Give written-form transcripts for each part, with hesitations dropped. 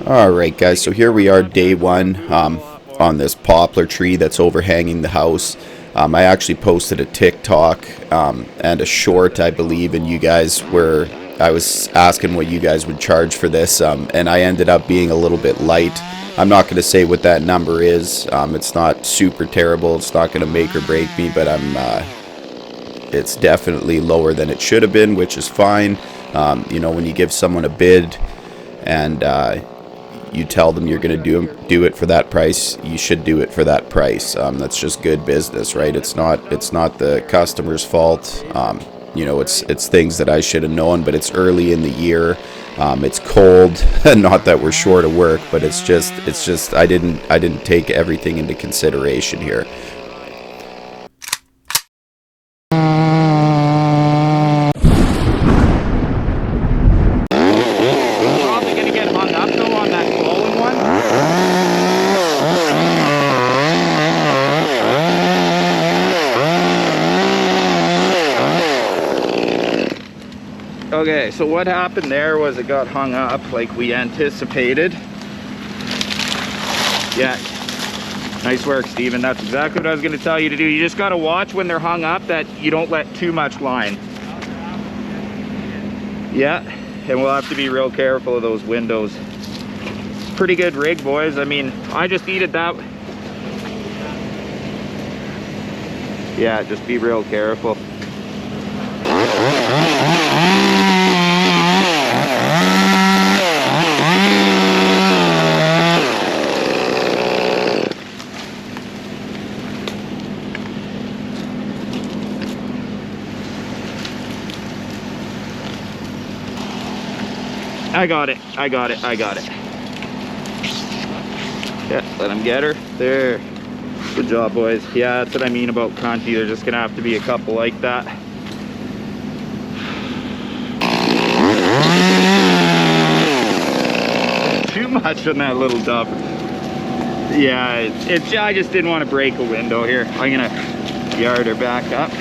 Alright guys, so here we are day one on this poplar tree that's overhanging the house. I actually posted a TikTok and a short, I believe, and you guys were, I was asking what you guys would charge for this, and I ended up being a little bit light. I'm not going to say what that number is. It's not super terrible, it's not going to make or break me, but it's definitely lower than it should have been, which is fine. You know, when you give someone a bid and you tell them you're going to do it for that price, you should do it for that price. That's just good business, right? It's not the customer's fault. You know, it's things that I should have known, but it's early in the year. It's cold. Not that we're short of work, but it's just I didn't take everything into consideration here. Okay, so what happened there was it got hung up like we anticipated. Yeah, nice work, Steven. That's exactly what I was going to tell you to do. You just got to watch when they're hung up that you don't let too much line. Yeah, and we'll have to be real careful of those windows. Pretty good rig, boys. I mean, I just needed that. Yeah, just be real careful. I got it. Yeah, let him get her. There. Good job, boys. Yeah, that's what I mean about crunchy. There's just gonna have to be a couple like that. Too much on that little dub. Yeah, I just didn't want to break a window here. I'm gonna yard her back up.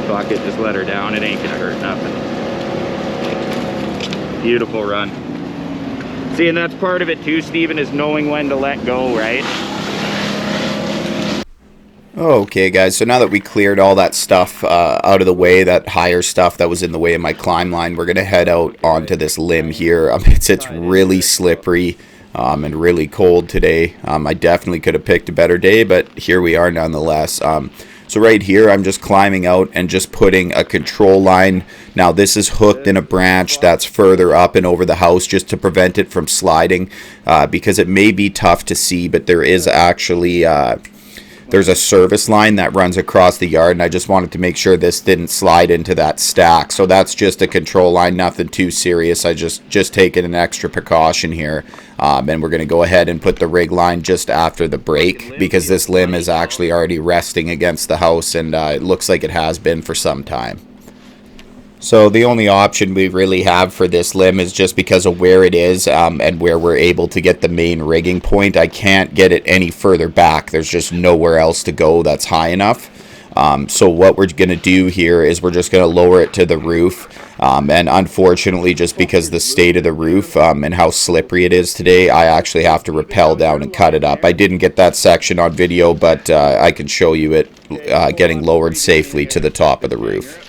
Fuck it, just let her down. It ain't gonna hurt nothing. Beautiful run. See, and that's part of it too, Steven, is knowing when to let go, right? Okay guys, so now that we cleared all that stuff out of the way, that higher stuff that was in the way of my climb line, we're gonna head out onto this limb here. It's really slippery and really cold today. I definitely could have picked a better day, but here we are nonetheless. So right here, I'm just climbing out and just putting a control line. Now this is hooked in a branch that's further up and over the house just to prevent it from sliding, because it may be tough to see, but there is actually there's a service line that runs across the yard, and I just wanted to make sure this didn't slide into that stack. So that's just a control line, nothing too serious. I just taken an extra precaution here, and we're going to go ahead and put the rig line just after the break, because this limb is actually already resting against the house, and it looks like it has been for some time. So the only option we really have for this limb is just because of where it is and where we're able to get the main rigging point. I can't get it any further back. There's just nowhere else to go that's high enough. So what we're going to do here is we're just going to lower it to the roof. And unfortunately, just because the state of the roof and how slippery it is today, I actually have to rappel down and cut it up. I didn't get that section on video, but I can show you it getting lowered safely to the top of the roof.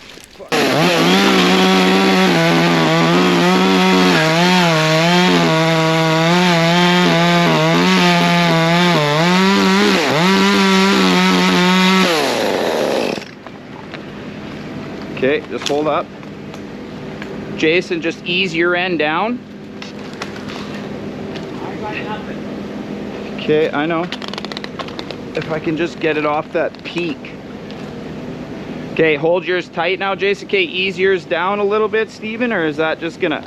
Okay, just hold up. Jason, just ease your end down. Okay, I know. If I can just get it off that peak. Okay, hold yours tight now, Jason. Okay, ease yours down a little bit, Steven, or is that just gonna...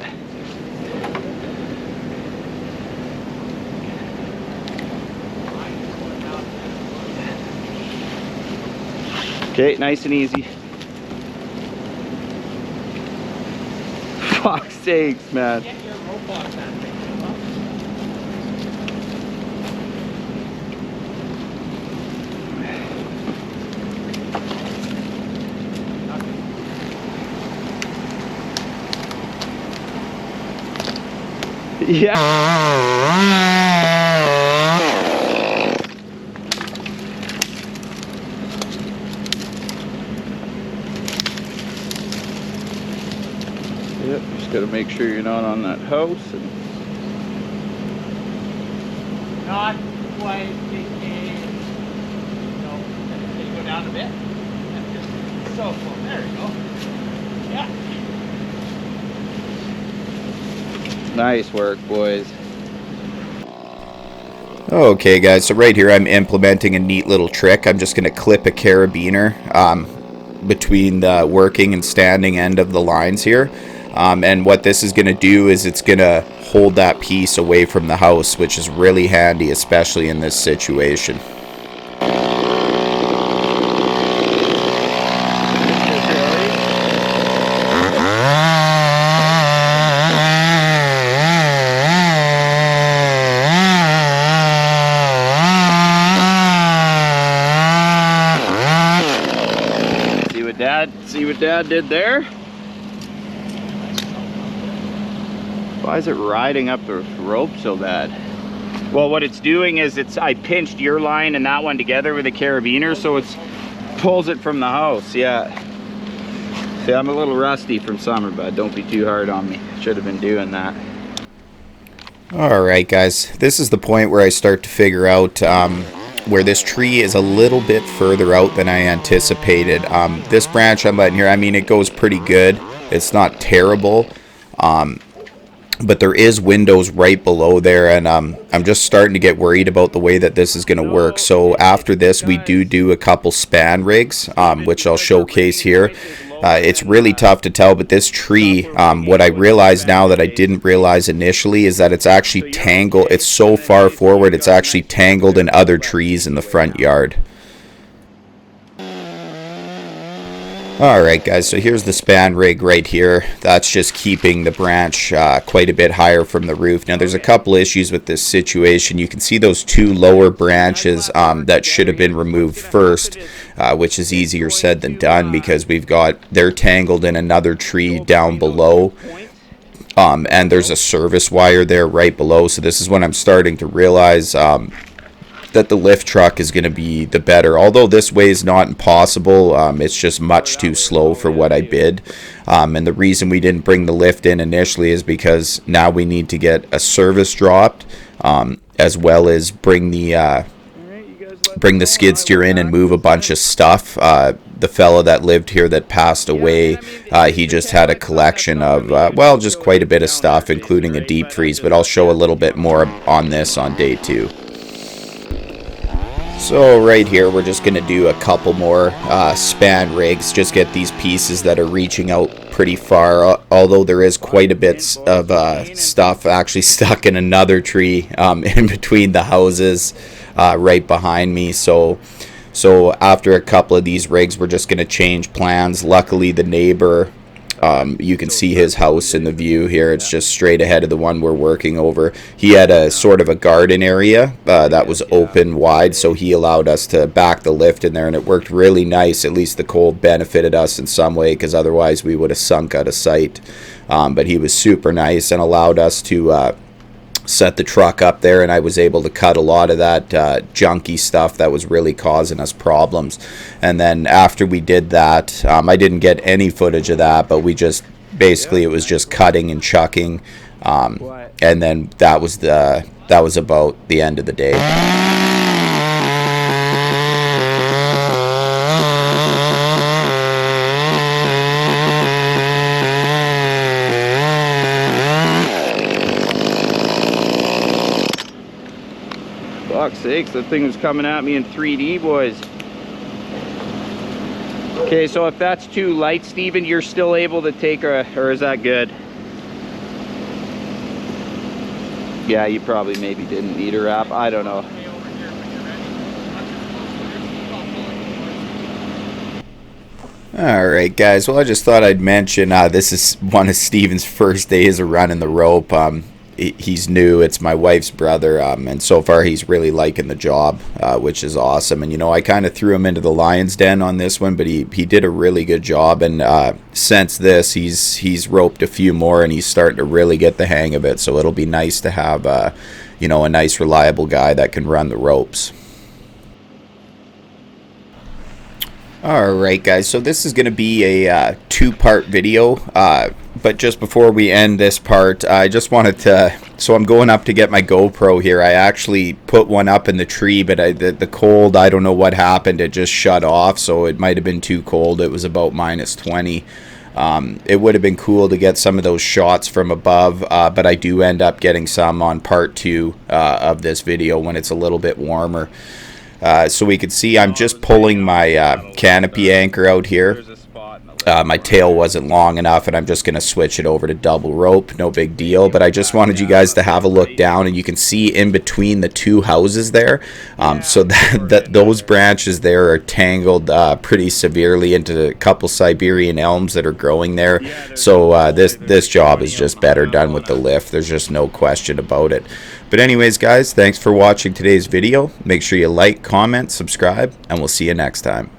Okay, nice and easy. Fuck's sakes, man. Yeah. Yep, just gotta make sure you're not on that house. And Not quite thinking. No, can you go down a bit? Just so cool. There you go. Yeah. nice work, boys. Okay guys, so right here I'm implementing a neat little trick. I'm just going to clip a carabiner between the working and standing end of the lines here. And what this is going to do is it's going to hold that piece away from the house, which is really handy, especially in this situation. See what Dad did there? Why is it riding up the rope so bad? Well, what it's doing is I pinched your line and that one together with a carabiner, so it pulls it from the house. Yeah. See, I'm a little rusty from summer, bud. Don't be too hard on me. Should have been doing that. Alright guys, this is the point where I start to figure out where this tree is a little bit further out than I anticipated. This branch I'm letting here, I mean, it goes pretty good. It's not terrible. But there is windows right below there, and I'm just starting to get worried about the way that this is going to work. So after this, we do a couple span rigs, which I'll showcase here. It's really tough to tell, but this tree, what I realize now that I didn't realize initially is that it's actually tangled. It's so far forward, it's actually tangled in other trees in the front yard. Alright guys, so here's the span rig right here. That's just keeping the branch quite a bit higher from the roof. Now there's a couple issues with this situation. You can see those two lower branches that should have been removed first, which is easier said than done because they're tangled in another tree down below. And there's a service wire there right below. So this is when I'm starting to realize that the lift truck is going to be the better. Although this way is not impossible, it's just much too slow for what I bid. And the reason we didn't bring the lift in initially is because now we need to get a service dropped, as well as bring the skid steer in and move a bunch of stuff. The fella that lived here that passed away, he just had a collection of, well, just quite a bit of stuff, including a deep freeze. But I'll show a little bit more on this on day 2. So right here we're just going to do a couple more span rigs, just get these pieces that are reaching out pretty far, although there is quite a bit of stuff actually stuck in another tree in between the houses right behind me. So after a couple of these rigs we're just going to change plans. Luckily the neighbor, you can see his house in the view here. It's just straight ahead of the one we're working over. He had a sort of a garden area that was open wide, so he allowed us to back the lift in there, and it worked really nice. At least the cold benefited us in some way, because otherwise we would have sunk out of sight. But he was super nice and allowed us to set the truck up there, and I was able to cut a lot of that junky stuff that was really causing us problems. And then after we did that, I didn't get any footage of that, but we just basically, it was just cutting and chucking, and then that was about the end of the day. Fuck's sakes, that thing was coming at me in 3D, boys. Okay, so if that's too light, Steven, you're still able to take or is that good? Yeah, you probably maybe didn't need a wrap. I don't know. Alright guys, well I just thought I'd mention this is one of Steven's first days of running the rope. he's new. It's my wife's brother, and so far he's really liking the job, which is awesome. And I kind of threw him into the lion's den on this one, but he did a really good job. And since this, he's roped a few more, and he's starting to really get the hang of it. So it'll be nice to have a nice reliable guy that can run the ropes. Alright guys, so this is going to be a two-part video, but just before we end this part, I just wanted to, so I'm going up to get my GoPro here. I actually put one up in the tree, but the cold, I don't know what happened, it just shut off, so it might have been too cold. It was about -20. It would have been cool to get some of those shots from above, but I do end up getting some on part 2 of this video when it's a little bit warmer. So we can see I'm just pulling my canopy anchor out here. My tail wasn't long enough, and I'm just going to switch it over to double rope. No big deal, but I just wanted you guys to have a look down, and you can see in between the two houses there. So that those branches there are tangled pretty severely into a couple Siberian elms that are growing there. So this job is just better done with the lift. There's just no question about it. But anyways, guys, thanks for watching today's video. Make sure you like, comment, subscribe, and we'll see you next time.